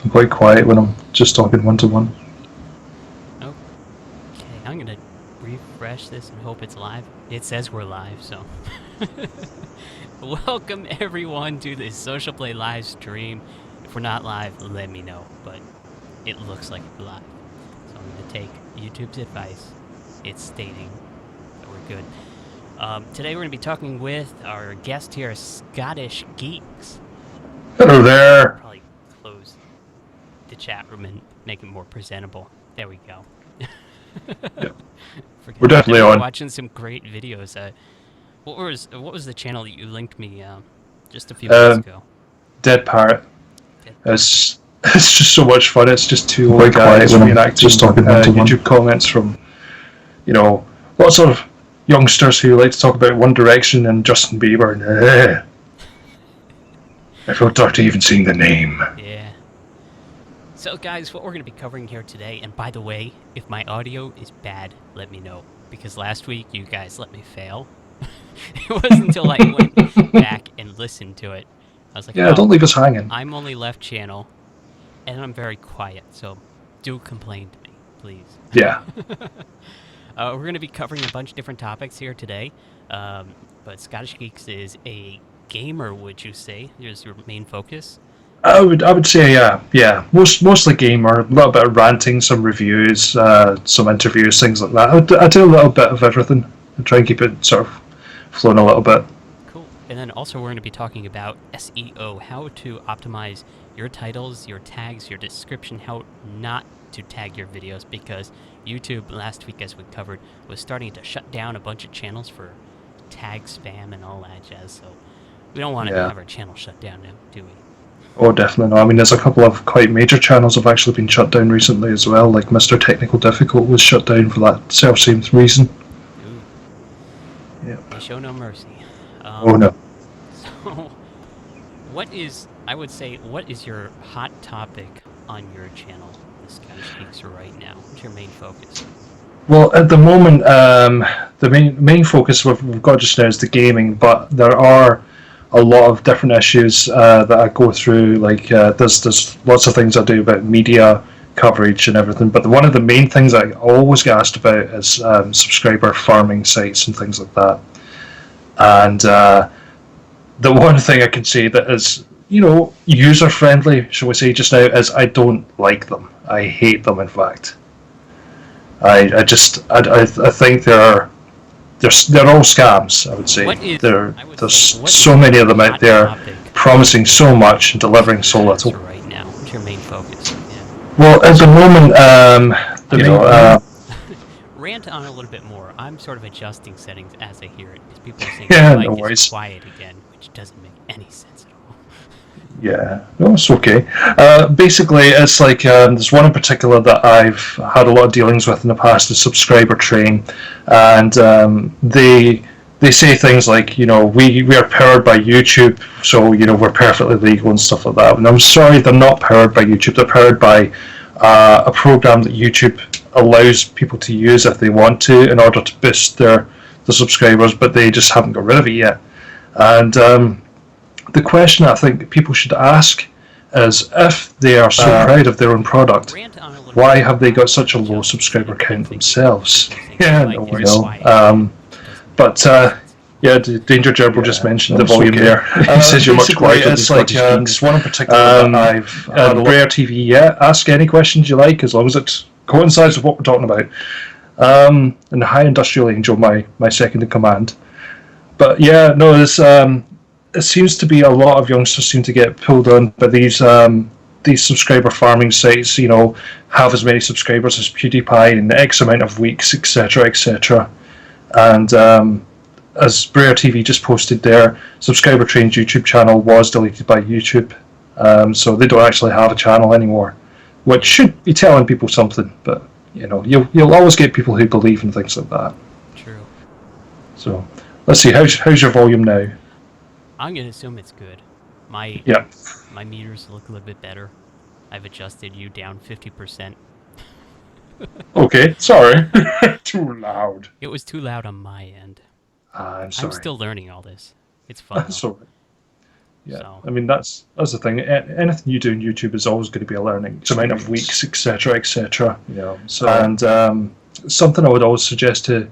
I'm quite quiet when I'm just talking one-to-one. Okay, I'm gonna refresh this and hope it's live. It says we're live, so. Welcome everyone to this Socialblade live stream. If we're not live, let me know, but it looks like it's live. So I'm gonna take YouTube's advice. It's stating that we're good. Today we're gonna be talking with our guest here, ScottishGeeks. Hello there. Probably close the chat room and make it more presentable. There we go. Yep. We're definitely on. Watching some great videos. What was the channel that you linked me just a few minutes ago? Dead Parrot. It's just so much fun. It's just two old guys reenacting just talking YouTube comments from, lots of youngsters who like to talk about One Direction and Justin Bieber. And, I feel dirty even seeing the name. Yeah. So guys, what we're going to be covering here today, and by the way, if my audio is bad, let me know. Because last week, you guys let me fail. It wasn't until I went back and listened to it. I was like, yeah, don't leave us hanging. I'm only left channel, and I'm very quiet, so do complain to me, please. Yeah. We're going to be covering a bunch of different topics here today, but ScottishGeeks is a gamer, would you say? Here's your main focus. I would say yeah. Mostly gamer, a little bit of ranting, some reviews, some interviews, things like that. I do a little bit of everything. I try and keep it sort of flowing a little bit. Cool. And then also we're going to be talking about SEO, how to optimize your titles, your tags, your description, how not to tag your videos, because YouTube last week, as we covered, was starting to shut down a bunch of channels for tag spam and all that jazz. So we don't want to have our channel shut down now, do we? Oh, definitely not. I mean, there's a couple of quite major channels have actually been shut down recently as well. Like Mr. Technical Difficult was shut down for that self-same reason. Ooh. Yeah. They show no mercy. Oh no. So, what is your hot topic on your channel, the ScottishGeeks, right now? What's your main focus? Well, at the moment, the main focus we've got just now is the gaming, but there are a lot of different issues that I go through. Like there's lots of things I do about media coverage and everything, but one of the main things I always get asked about is subscriber farming sites and things like that. And the one thing I can say that is user friendly, shall we say, just now, is I don't like them. I hate them. In fact, I think they're all scams. I would say there's so many of them out there promising so much and delivering so little. Right now, what's your main focus? Yeah. Well, at the moment, rant on a little bit more. I'm sort of adjusting settings as I hear it, because people are saying the mic is quiet again, which doesn't make any sense at all. Yeah, no, it's okay. Basically, it's like there's one in particular that I've had a lot of dealings with in the past, the subscriber train, and they say things like, we are powered by YouTube, so we're perfectly legal and stuff like that. And I'm sorry, they're not powered by YouTube. They're powered by a program that YouTube allows people to use if they want to in order to boost the subscribers, but they just haven't got rid of it yet. And the question I think people should ask is, if they are so proud of their own product, why have they got such a low subscriber count themselves? Yeah, but Danger Gerbil just mentioned the volume there. He says you're much quieter. It's like there's one in particular that I've had Rare TV. Yeah, ask any questions you like, as long as it coincides with what we're talking about. And the High Industrial Angel, my second in command. But yeah, no, there's it seems to be a lot of youngsters seem to get pulled on by these subscriber farming sites. Have as many subscribers as PewDiePie in X amount of weeks, etc., etc. And as Rare TV just posted, their Subscriber Train's YouTube channel was deleted by YouTube, so they don't actually have a channel anymore, which should be telling people something. But you'll always get people who believe in things like that. True. So let's see, how's your volume now? I'm gonna assume it's good. My meters look a little bit better. I've adjusted you down 50%. Okay, sorry. Too loud. It was too loud on my end. I'm sorry. I'm still learning all this. It's fun. Sorry. Yeah, So. I mean that's the thing. Anything you do in YouTube is always going to be a learning amount of weeks, etc., etc. So and something I would always suggest to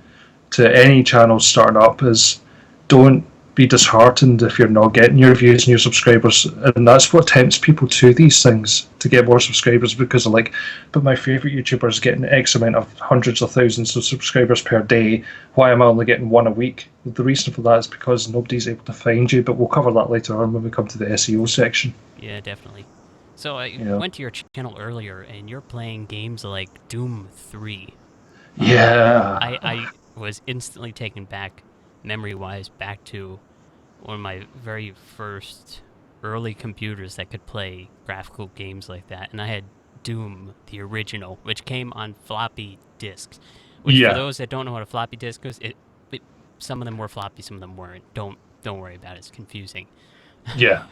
any channel starting up is don't be disheartened if you're not getting your views and your subscribers, and that's what tempts people to these things, to get more subscribers, because they're like, but my favourite YouTuber is getting X amount of hundreds of thousands of subscribers per day, why am I only getting one a week? The reason for that is because nobody's able to find you, but we'll cover that later on when we come to the SEO section. Yeah, definitely. So I went to your channel earlier, and you're playing games like Doom 3. Yeah. I was instantly taken back, memory-wise, back to one of my very first early computers that could play graphical games like that, and I had Doom, the original, which came on floppy disks. Which, for those that don't know what a floppy disk is, some of them were floppy, some of them weren't. Don't worry about it. It's confusing. Yeah.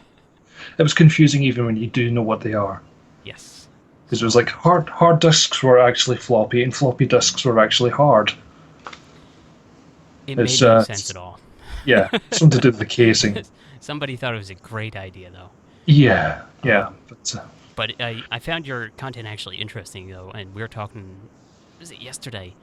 It was confusing even when you do know what they are. Yes. Because it was like hard disks were actually floppy, and floppy disks were actually hard. It made no sense at all. Yeah, something to do with the casing. Somebody thought it was a great idea, though. Yeah. But I found your content actually interesting, though, and we were talking, was it yesterday,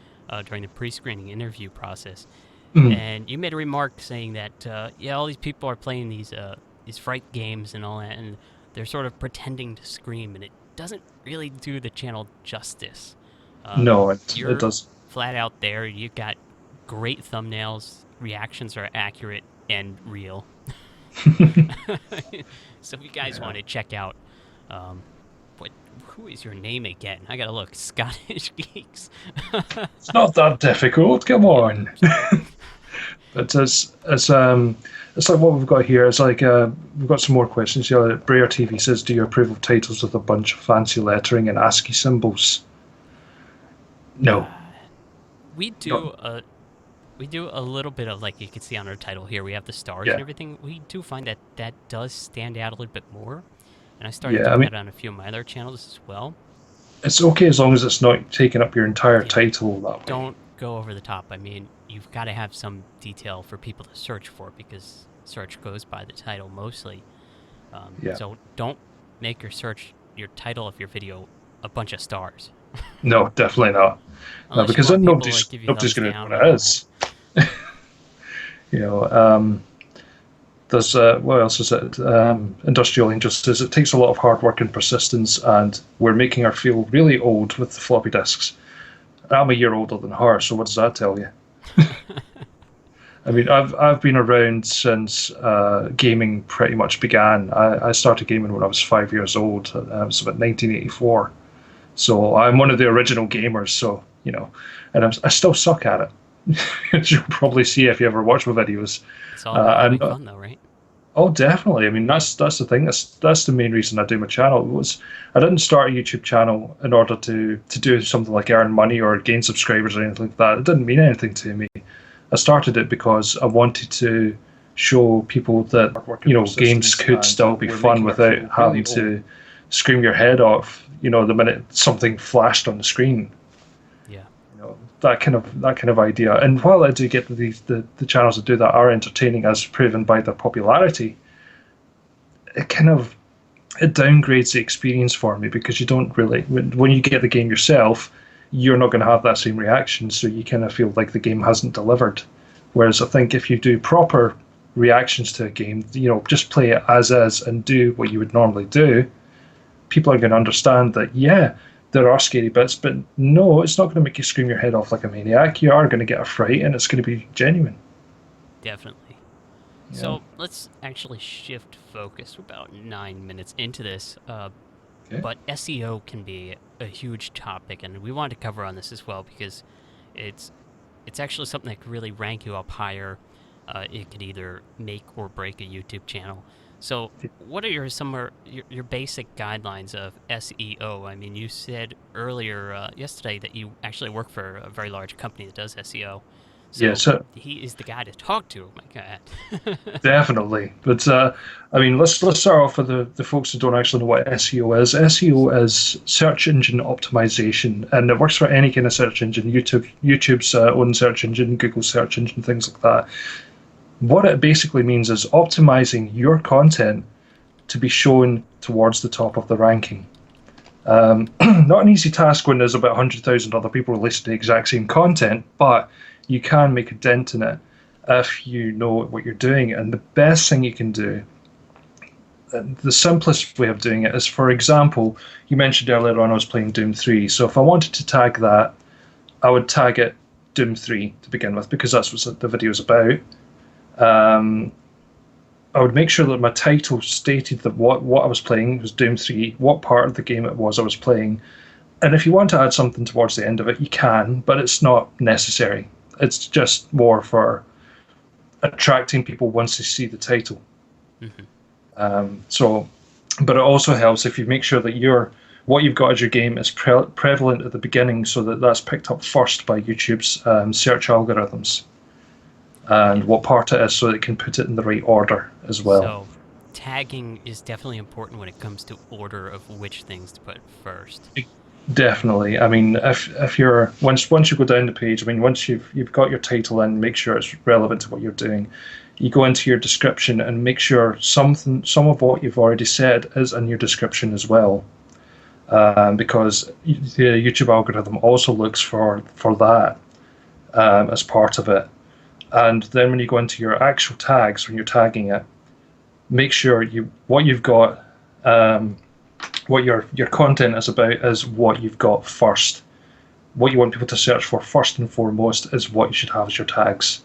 during the pre-screening interview process, and you made a remark saying that, all these people are playing these fright games and all that, and they're sort of pretending to scream, and it doesn't really do the channel justice. No, it does. Flat out there. You got great thumbnails. Reactions are accurate and real. So if you guys want to check out, who is your name again? I gotta look. ScottishGeeks. It's not that difficult. Come on. But it's like what we've got here. It's like we've got some more questions here. Brayer TV says, "Do you approve of titles with a bunch of fancy lettering and ASCII symbols?" No. We do. We do a little bit of, like you can see on our title here, we have the stars and everything. We do find that does stand out a little bit more. And I started doing that on a few of my other channels as well. It's okay as long as it's not taking up your entire title that way. Don't go over the top. I mean, you've got to have some detail for people to search for, because search goes by the title mostly. So don't make your title of your video a bunch of stars. No, definitely not. No, because then nobody's going to know what it is. There's what else is it? Industrial Angel says it takes a lot of hard work and persistence, and we're making her feel really old with the floppy disks. I'm a year older than her, so what does that tell you? I mean, I've been around since gaming pretty much began. I started gaming when I was 5 years old. It was about 1984. So I'm one of the original gamers. So and I still suck at it. As you'll probably see if you ever watch my videos. It's all really fun, though, right? Oh, definitely. I mean, that's the thing. That's the main reason I do my channel. I didn't start a YouTube channel in order to do something like earn money or gain subscribers or anything like that. It didn't mean anything to me. I started it because I wanted to show people that games could still be fun without having to scream your head off. The minute something flashed on the screen. Yeah. That kind of idea. And while I do get the channels that do that are entertaining, as proven by their popularity, it downgrades the experience for me, because you don't really, when you get the game yourself, you're not going to have that same reaction, so you kind of feel like the game hasn't delivered. Whereas I think if you do proper reactions to a game, just play it as is and do what you would normally do, people are going to understand that, there are scary bits, but no, it's not going to make you scream your head off like a maniac. You are going to get a fright, and it's going to be genuine. Definitely. Yeah. So let's actually shift focus. We're about 9 minutes into this, but SEO can be a huge topic, and we wanted to cover on this as well, because it's actually something that could really rank you up higher. It could either make or break a YouTube channel. So what are your basic guidelines of SEO? I mean, you said yesterday that you actually work for a very large company that does SEO. So he is the guy to talk to. Oh my God. Definitely. But I mean, let's start off with the folks who don't actually know what SEO is. SEO is search engine optimization, and it works for any kind of search engine. YouTube's own search engine, Google search engine, things like that. What it basically means is optimizing your content to be shown towards the top of the ranking. Not an easy task when there's about 100,000 other people releasing the exact same content, but you can make a dent in it if you know what you're doing. And the best thing you can do, the simplest way of doing it is, for example, you mentioned earlier on I was playing Doom 3. So if I wanted to tag that, I would tag it Doom 3 to begin with, because that's what the video is about. I would make sure that my title stated that what I was playing was Doom 3, what part of the game it was I was playing. And if you want to add something towards the end of it, you can, but it's not necessary. It's just more for attracting people once they see the title. But it also helps if you make sure that what you've got as your game is prevalent at the beginning, so that that's picked up first by YouTube's search algorithms. And what part it is, so it can put it in the right order as well. So tagging is definitely important when it comes to order of which things to put first. Definitely. I mean, if you're once you go down the page, I mean, once you've got your title in, make sure it's relevant to what you're doing. You go into your description and make sure some of what you've already said is in your description as well, because the YouTube algorithm also looks for that as part of it. And then when you go into your actual tags, when you're tagging it, make sure what you've got, what your content is about, is what you've got first. What you want people to search for first and foremost is what you should have as your tags.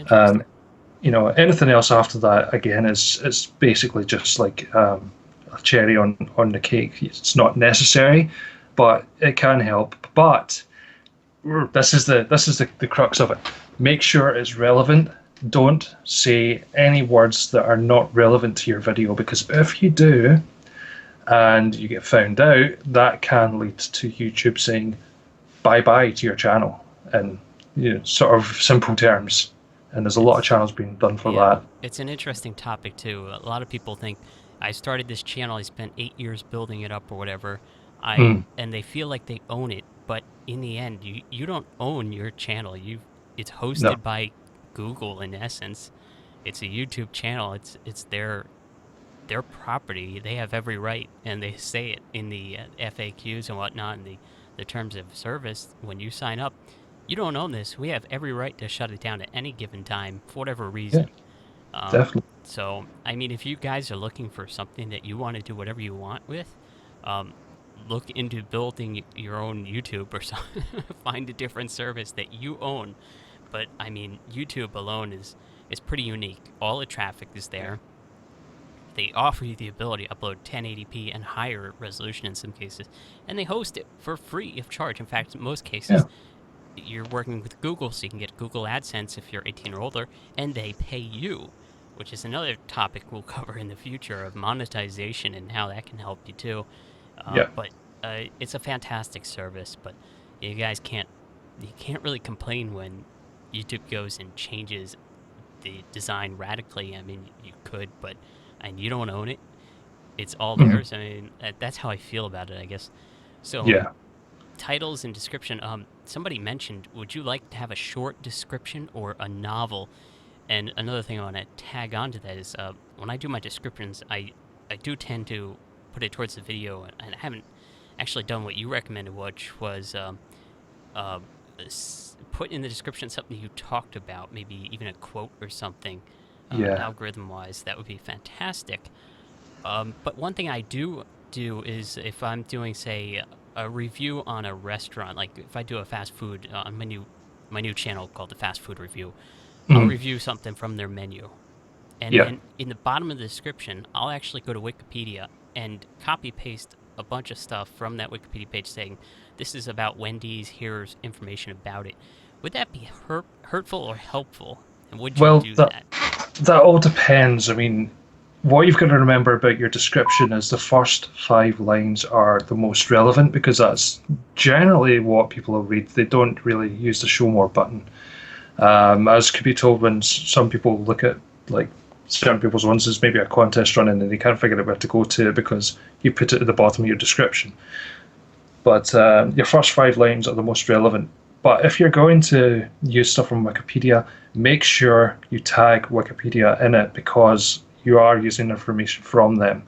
Anything else after that, again, is basically just like a cherry on the cake. It's not necessary, but it can help. But this is the crux of it. Make sure it's relevant. Don't say any words that are not relevant to your video, because if you do and you get found out, that can lead to YouTube saying bye-bye to your channel in sort of simple terms. And there's a lot of channels being done for that. It's an interesting topic too. A lot of people think, I started this channel, I spent 8 years building it up or whatever, and they feel like they own it, but in the end, you don't own your channel. It's hosted by Google in essence. It's a YouTube channel. It's their property. They have every right, and they say it in the FAQs and whatnot, and the terms of service when you sign up. You don't own this. We have every right to shut it down at any given time for whatever reason. Definitely. So, I mean, if you guys are looking for something that you want to do whatever you want with, look into building your own YouTube or something. Find a different service that you own. But, I mean, YouTube alone is pretty unique. All the traffic is there. They offer you the ability to upload 1080p and higher resolution in some cases. And they host it for free of charge. In fact, in most cases, you're working with Google, so you can get Google AdSense if you're 18 or older, and they pay you, which is another topic we'll cover in the future of monetization and how that can help you too. But it's a fantastic service, but you guys can't really complain when YouTube goes and changes the design radically. I mean, you could, but you don't own it. It's all theirs. I mean, that's how I feel about it, I guess. So titles and description. Somebody mentioned, would you like to have a short description or a novel? And another thing I want to tag on to that is when I do my descriptions, I do tend to put it towards the video, and I haven't actually done what you recommended, which was put in the description something you talked about, maybe even a quote or something, algorithm-wise. That would be fantastic. But one thing I do is if I'm doing, say, a review on a restaurant, like if I do a fast food on my new channel called the Fast Food Review, I'll review something from their menu. And then in the bottom of the description, I'll actually go to Wikipedia and copy-paste a bunch of stuff from that Wikipedia page saying, this is about Wendy's, here's information about it. Would that be hurtful or helpful? And would you do that? That all depends. I mean, what you've got to remember about your description is the first 5 lines are the most relevant, because that's generally what people will read. They don't really use the show more button. As could be told when some people look at like certain people's ones, there's maybe a contest running and they can't figure out where to go to because you put it at the bottom of your description. But your first 5 lines are the most relevant. But if you're going to use stuff from Wikipedia, make sure you tag Wikipedia in it, because you are using information from them.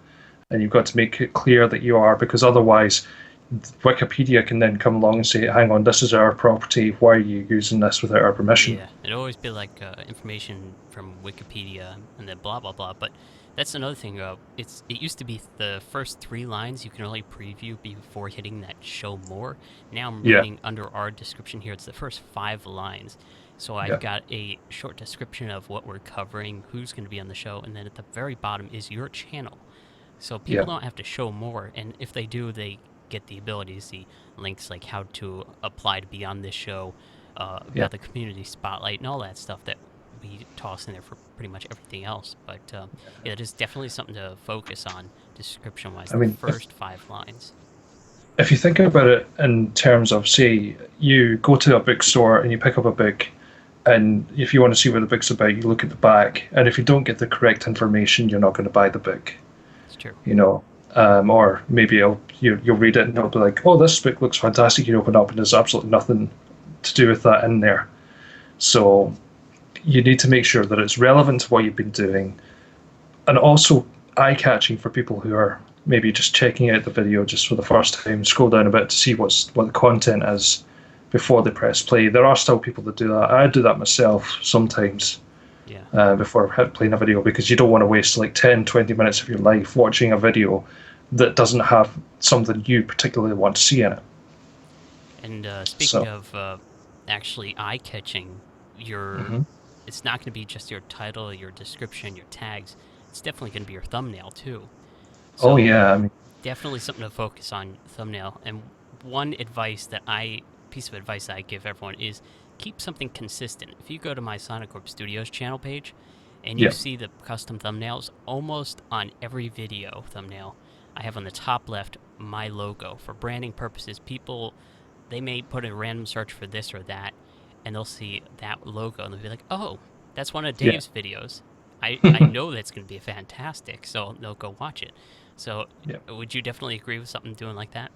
And you've got to make it clear that you are, because otherwise Wikipedia can then come along and say, hang on, this is our property, why are you using this without our permission? Yeah, it'd always be like information from Wikipedia and then blah, blah, blah. But that's another thing. It used to be the first 3 lines you can only preview before hitting that show more. Now I'm reading under our description here, it's the first 5 lines. So I've got a short description of what we're covering, who's going to be on the show, and then at the very bottom is your channel. So people don't have to show more, and if they do, they get the ability to see links like how to apply to be on this show, about the community spotlight and all that stuff that we toss in there for pretty much everything else. But yeah, there's definitely something to focus on description-wise. The first 5 lines. If you think about it in terms of, say, you go to a bookstore and you pick up a book, and if you want to see what the book's about, you look at the back, and if you don't get the correct information, you're not going to buy the book. It's true. You know, or maybe you'll read it and it'll be like, oh, this book looks fantastic. You open up and there's absolutely nothing to do with that in there. So you need to make sure that it's relevant to what you've been doing, and also eye-catching for people who are maybe just checking out the video just for the first time. Scroll down a bit to see what the content is before they press play. There are still people that do that. I do that myself sometimes. Before playing a video, because you don't want to waste like 10-20 minutes of your life watching a video that doesn't have something you particularly want to see in it. And speaking of actually eye-catching, it's not going to be just your title, your description, your tags. It's definitely going to be your thumbnail too. So definitely something to focus on, thumbnail. And one piece of advice that I give everyone is keep something consistent. If you go to my Sonic Corp Studios channel page and you see the custom thumbnails, almost on every video thumbnail, I have on the top left my logo. For branding purposes, people, they may put a random search for this or that, and they'll see that logo, and they'll be like, oh, that's one of Dave's videos. I know that's going to be fantastic, so they'll go watch it. So would you definitely agree with something doing like that?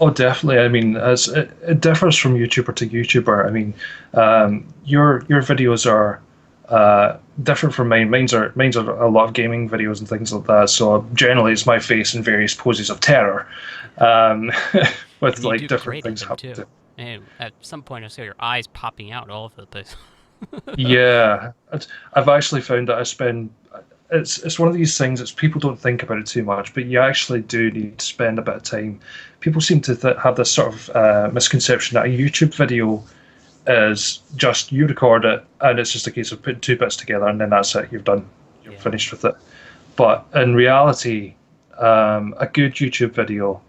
Oh, definitely. I mean, as it differs from YouTuber to YouTuber. I mean, your videos are different from mine. Mine's are a lot of gaming videos and things like that. So generally, it's my face in various poses of terror, with like different things happening. And at some point, I saw your eyes popping out all over the place. Yeah, I've actually found that I spend. It's one of these things that people don't think about it too much, but you actually do need to spend a bit of time. People seem to have this sort of misconception that a YouTube video is just you record it and it's just a case of putting 2 bits together and then that's it. You're done. You're finished with it. But in reality, a good YouTube video,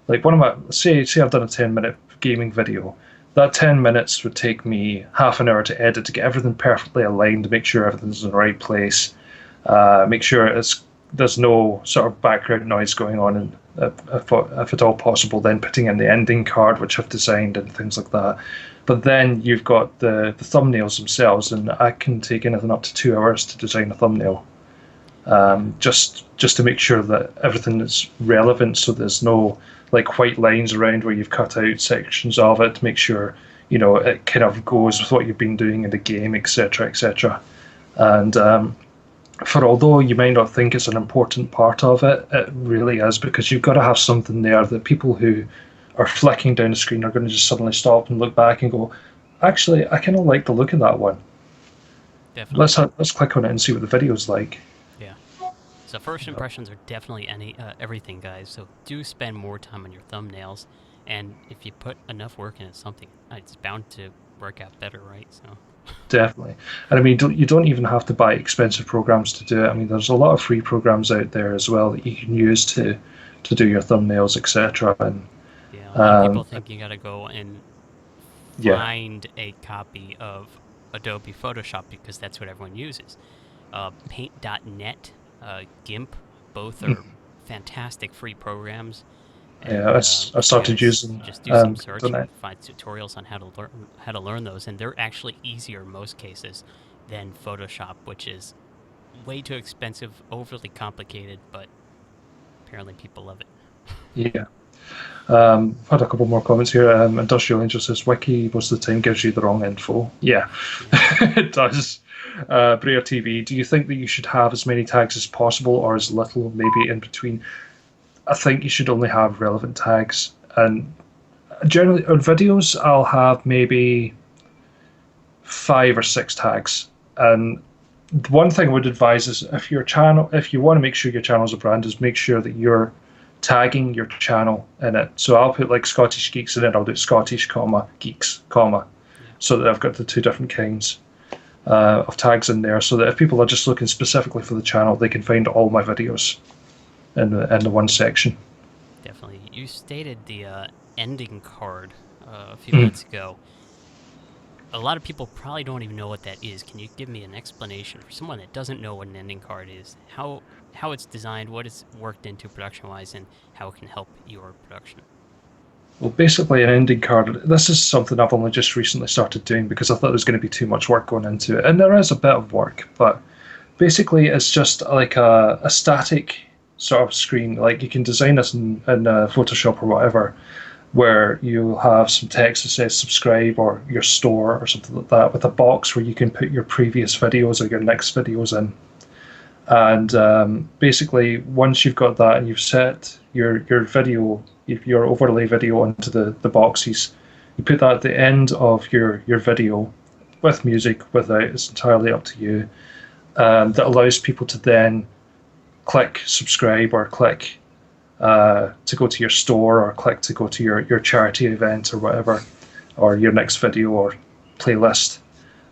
like one of my say I've done a 10-minute gaming video. That 10 minutes would take me half an hour to edit to get everything perfectly aligned, to make sure everything's in the right place. Make sure there's no sort of background noise going on, and if at all possible, then putting in the ending card, which I've designed and things like that. But then you've got the thumbnails themselves, and I can take anything up to 2 hours to design a thumbnail, just to make sure that everything is relevant, so there's no like white lines around where you've cut out sections of it, to make sure it kind of goes with what you've been doing in the game, etc., etc. And for although you might not think it's an important part of it, it really is, because you've got to have something there that people who are flicking down the screen are going to just suddenly stop and look back and go, actually, I kind of like the look of that one. Definitely. Let's click on it and see what the video's like. Yeah. So first impressions are definitely everything, guys. So do spend more time on your thumbnails, and if you put enough work into something, it's bound to work out better, right? So. Definitely. And I mean, you don't even have to buy expensive programs to do it. I mean, there's a lot of free programs out there as well that you can use to do your thumbnails, etc. And yeah, a lot of people think you got to go and find a copy of Adobe Photoshop because that's what everyone uses. Paint.net, GIMP, both are fantastic free programs. And, I started using. Just do some searching and find tutorials on how to learn those, and they're actually easier in most cases than Photoshop, which is way too expensive, overly complicated, but apparently people love it. Yeah, I've had a couple more comments here. Industrial Angel says, Wiki most of the time gives you the wrong info. Yeah, it does. Brea TV, do you think that you should have as many tags as possible or as little, maybe in between? I think you should only have relevant tags. And generally, on videos, I'll have maybe 5 or 6 tags. And one thing I would advise is if you want to make sure your channel's a brand, is make sure that you're tagging your channel in it. So I'll put like Scottish Geeks in it. I'll do Scottish, Geeks, so that I've got the 2 different kinds of tags in there, so that if people are just looking specifically for the channel, they can find all my videos in the one section. Definitely. You stated the ending card a few minutes ago. A lot of people probably don't even know what that is. Can you give me an explanation for someone that doesn't know what an ending card is? How it's designed, what it's worked into production-wise, and how it can help your production? Well, basically, an ending card, this is something I've only just recently started doing because I thought there was going to be too much work going into it. And there is a bit of work, but basically it's just like a static sort of screen. Like you can design this in Photoshop or whatever, where you'll have some text that says subscribe or your store or something like that, with a box where you can put your previous videos or your next videos in. And basically, once you've got that and you've set your video, your overlay video onto the boxes, you put that at the end of your video, with music, without, it's entirely up to you. That allows people to then click subscribe or click to go to your store or click to go to your charity event or whatever, or your next video or playlist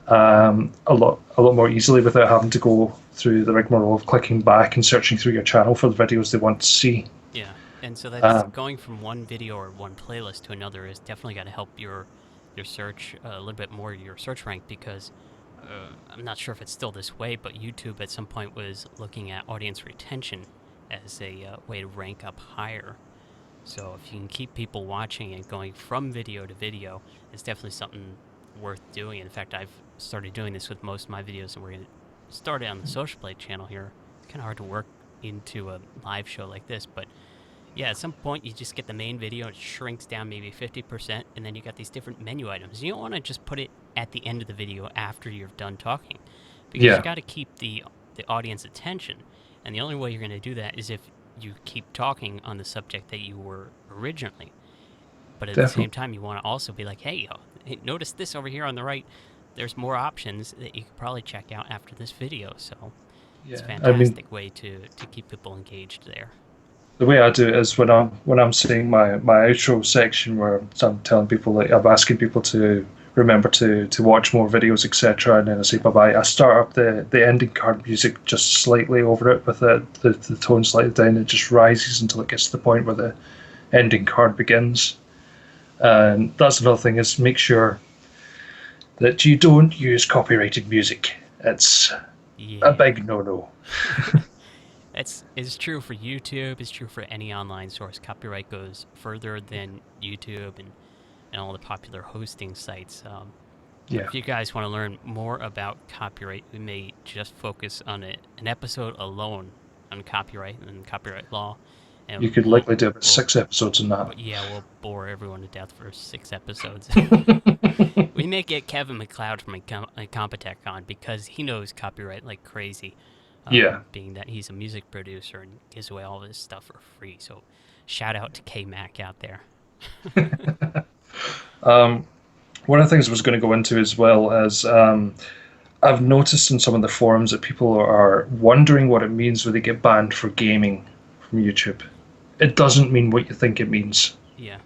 a lot more easily without having to go through the rigmarole of clicking back and searching through your channel for the videos they want to see. Yeah, and so that's going from one video or one playlist to another is definitely got to help your search a little bit more, your search rank, because I'm not sure if it's still this way, but YouTube at some point was looking at audience retention as a way to rank up higher. So if you can keep people watching and going from video to video, it's definitely something worth doing. In fact, I've started doing this with most of my videos, and we're going to start it on the Socialblade channel here. It's kind of hard to work into a live show like this, but yeah, at some point you just get the main video, it shrinks down maybe 50%, and then you got these different menu items. You don't want to just put it at the end of the video after you're done talking, because you got to keep the audience attention, and the only way you're going to do that is if you keep talking on the subject that you were originally. But at the same time, you want to also be like, hey, notice this over here on the right. There's more options that you could probably check out after this video. So it's a fantastic way to keep people engaged there. The way I do it is when I'm saying my outro section, where I'm telling people, like, I'm asking people to remember to watch more videos, etc., and then I say bye-bye, I start up the ending card music just slightly over it with the tone slightly down. It just rises until it gets to the point where the ending card begins. And that's another thing, is make sure that you don't use copyrighted music. It's a big no-no. It's true for YouTube, it's true for any online source. Copyright goes further than YouTube and all the popular hosting sites. If you guys want to learn more about copyright, we may just focus on an episode alone on copyright and copyright law. And you could likely do about 6 episodes on that. Yeah, we'll bore everyone to death for 6 episodes. We may get Kevin McLeod from Incompetech on, because he knows copyright like crazy. Being that he's a music producer and gives away all this stuff for free. So shout out to K-Mac out there. One of the things I was going to go into as well is I've noticed in some of the forums that people are wondering what it means when they get banned for gaming from YouTube. It doesn't mean what you think it means. Yeah.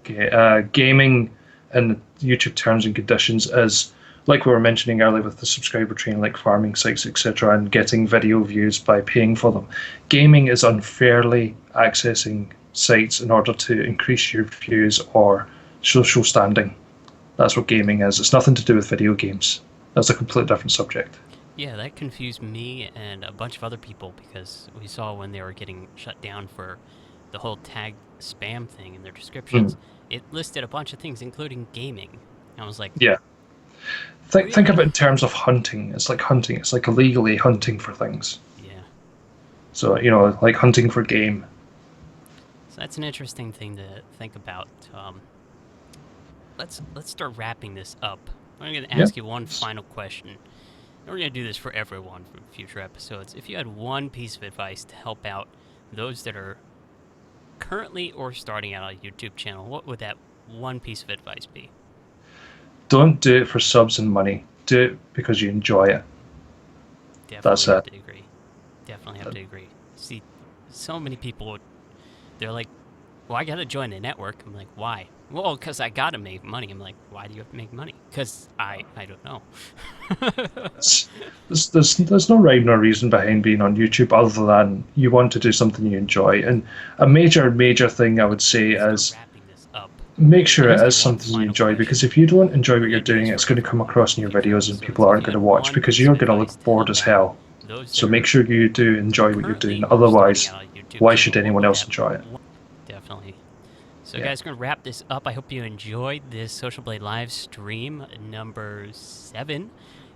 Okay. Gaming in YouTube terms and conditions is, like we were mentioning earlier with the subscriber train, like farming sites, etc., and getting video views by paying for them. Gaming is unfairly accessing sites in order to increase your views or social standing. That's what gaming is. It's nothing to do with video games. That's a completely different subject. Yeah, that confused me and a bunch of other people, because we saw when they were getting shut down for the whole tag spam thing in their descriptions, it listed a bunch of things, including gaming. And I was like, yeah. Think of it in terms of hunting. It's like hunting. It's like illegally hunting for things. Yeah. So, like hunting for game. So that's an interesting thing to think about. Let's start wrapping this up. I'm going to ask you one final question. And we're going to do this for everyone for future episodes. If you had one piece of advice to help out those that are currently or starting out a YouTube channel, what would that one piece of advice be? Don't do it for subs and money. Do it because you enjoy it. Definitely have to agree. Definitely have to agree. See, so many people, they're like, well, I got to join a network. I'm like, why? Well, because I got to make money. I'm like, why do you have to make money? Because I don't know. There's no rhyme or reason behind being on YouTube other than you want to do something you enjoy. And a major thing I would say is make sure it is something you enjoy, because if you don't enjoy what you're doing, it's going to come across in your videos and people aren't going to watch because you're going to look bored as hell. So make sure you do enjoy what you're doing. Otherwise, why should anyone else enjoy it? Definitely. So guys, we're going to wrap this up. I hope you enjoyed this Social Blade live stream number 7.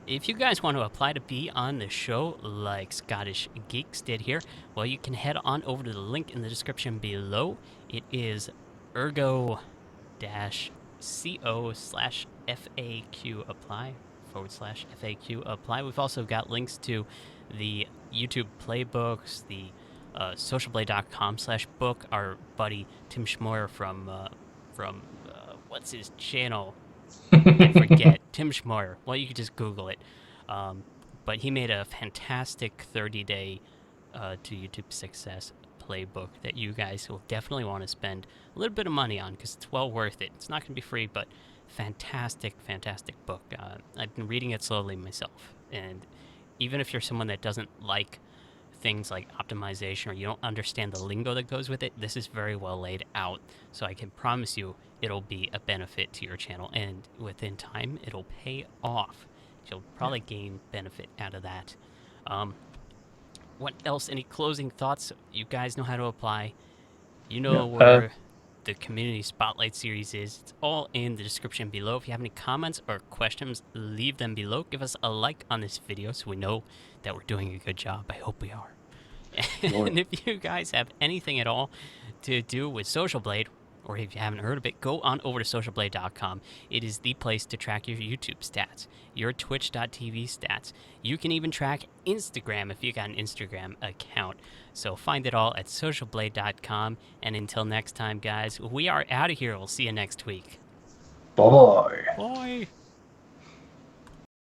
If you guys want to apply to be on the show like Scottish Geeks did here, well, you can head on over to the link in the description below. It is ergo-co/FAQ apply /FAQ apply. We've also got links to the YouTube playbooks, the socialblade.com/book. Our buddy Tim Schmoyer from what's his channel? I forget. Tim Schmoyer. Well, you could just Google it. But he made a fantastic 30-day to YouTube success playbook that you guys will definitely want to spend a little bit of money on because it's well worth it. It's not going to be free, but fantastic book. I've been reading it slowly myself, and even if you're someone that doesn't like things like optimization or you don't understand the lingo that goes with it, this is very well laid out, so I can promise you it'll be a benefit to your channel, and within time it'll pay off. You'll probably gain benefit out of that. What else? Any closing thoughts? You guys know how to apply. You know where the Community Spotlight series is. It's all in the description below. If you have any comments or questions, leave them below. Give us a like on this video so we know that we're doing a good job. I hope we are. And if you guys have anything at all to do with Social Blade, or if you haven't heard of it, go on over to socialblade.com. It is the place to track your YouTube stats, your twitch.tv stats. You can even track Instagram if you got an Instagram account. So find it all at socialblade.com. And until next time, guys, we are out of here. We'll see you next week. Bye. Bye.